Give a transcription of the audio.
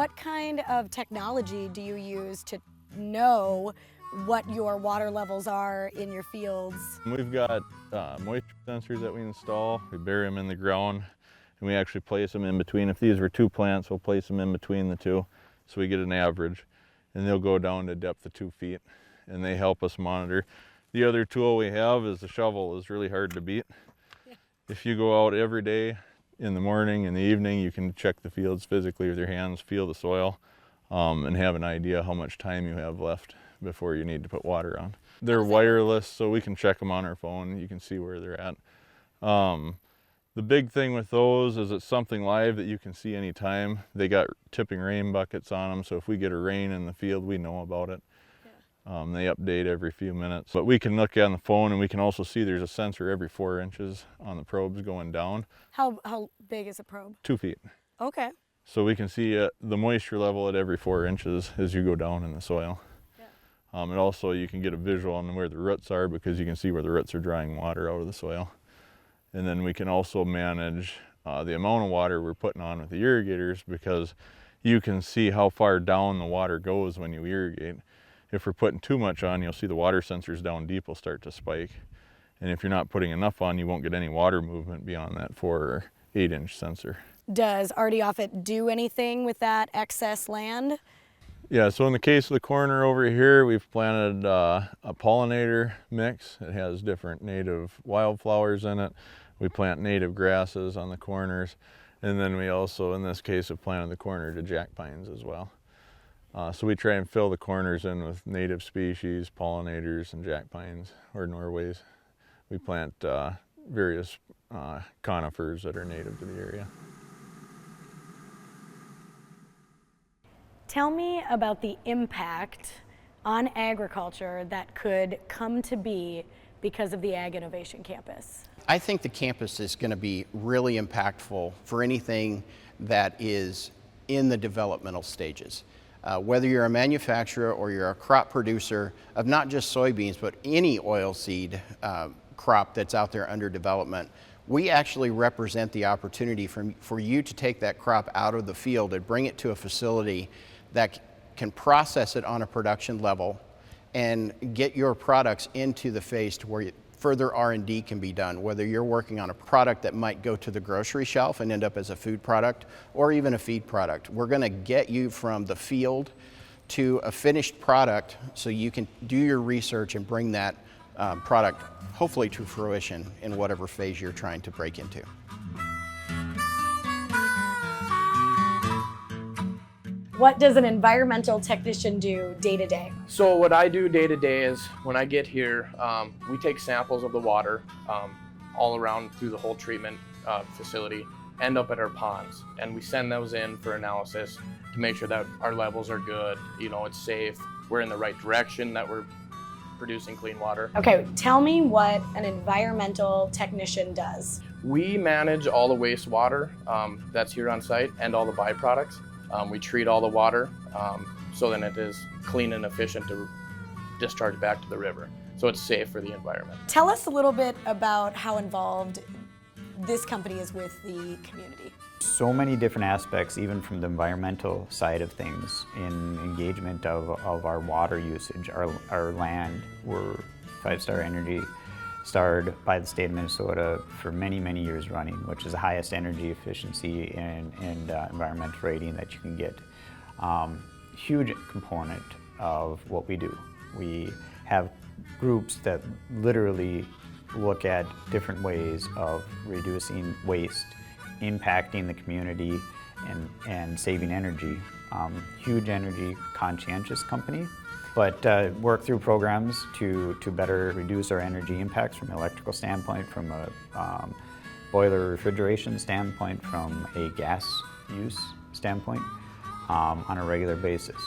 What kind of technology do you use to know what your water levels are in your fields? We've got moisture sensors that we install. We bury them in the ground and we actually place them in between. If these were 2 plants, we'll place them in between the 2 so we get an average, and they'll go down to depth of 2 feet and they help us monitor. The other tool we have is the shovel. Is really hard to beat. Yeah. If you go out every day in the morning and the evening, you can check the fields physically with your hands, feel the soil, and have an idea how much time you have left before you need to put water on. They're wireless, so we can check them on our phone. You can see where they're at. The big thing with those is it's something live that you can see anytime. They got tipping rain buckets on them, so if we get a rain in the field, we know about it. Yeah. They update every few minutes. But we can look on the phone, and we can also see there's a sensor every 4 inches on the probes going down. How big is a probe? 2 feet. Okay. So we can see the moisture level at every 4 inches as you go down in the soil. Yeah. And also you can get a visual on where the roots are, because you can see where the roots are drawing water out of the soil. And then we can also manage the amount of water we're putting on with the irrigators, because you can see how far down the water goes when you irrigate. If we're putting too much on, you'll see the water sensors down deep will start to spike. And if you're not putting enough on, you won't get any water movement beyond that 4 or 8 inch sensor. Does RD Offit do anything with that excess land? Yeah, so in the case of the corner over here, we've planted a pollinator mix. It has different native wildflowers in it. We plant native grasses on the corners. And then we also, in this case, have planted the corner to jack pines as well. So we try and fill the corners in with native species, pollinators, and jack pines, or Norways. We plant various conifers that are native to the area. Tell me about the impact on agriculture that could come to be because of the Ag Innovation Campus. I think the campus is going to be really impactful for anything that is in the developmental stages. Whether you're a manufacturer or you're a crop producer of not just soybeans, but any oilseed crop that's out there under development, we actually represent the opportunity for you to take that crop out of the field and bring it to a facility that can process it on a production level and get your products into the phase to where further R&D can be done, whether you're working on a product that might go to the grocery shelf and end up as a food product or even a feed product. We're going to get you from the field to a finished product so you can do your research and bring that product hopefully to fruition in whatever phase you're trying to break into. What does an environmental technician do day to day? So what I do day to day is when I get here, we take samples of the water all around through the whole treatment facility, end up at our ponds, and we send those in for analysis to make sure that our levels are good, it's safe, we're in the right direction, that we're producing clean water. Okay, tell me what an environmental technician does. We manage all the wastewater that's here on site and all the byproducts. We treat all the water so then it is clean and efficient to discharge back to the river. So it's safe for the environment. Tell us a little bit about how involved this company is with the community. So many different aspects, even from the environmental side of things, in engagement of our water usage, our land. We're 5-star Energy starred by the state of Minnesota for many, many years running, which is the highest energy efficiency and environmental rating that you can get. Huge component of what we do. We have groups that literally look at different ways of reducing waste, impacting the community, and saving energy. Huge energy conscientious company, but work through programs to better reduce our energy impacts from an electrical standpoint, from a boiler refrigeration standpoint, from a gas use standpoint on a regular basis.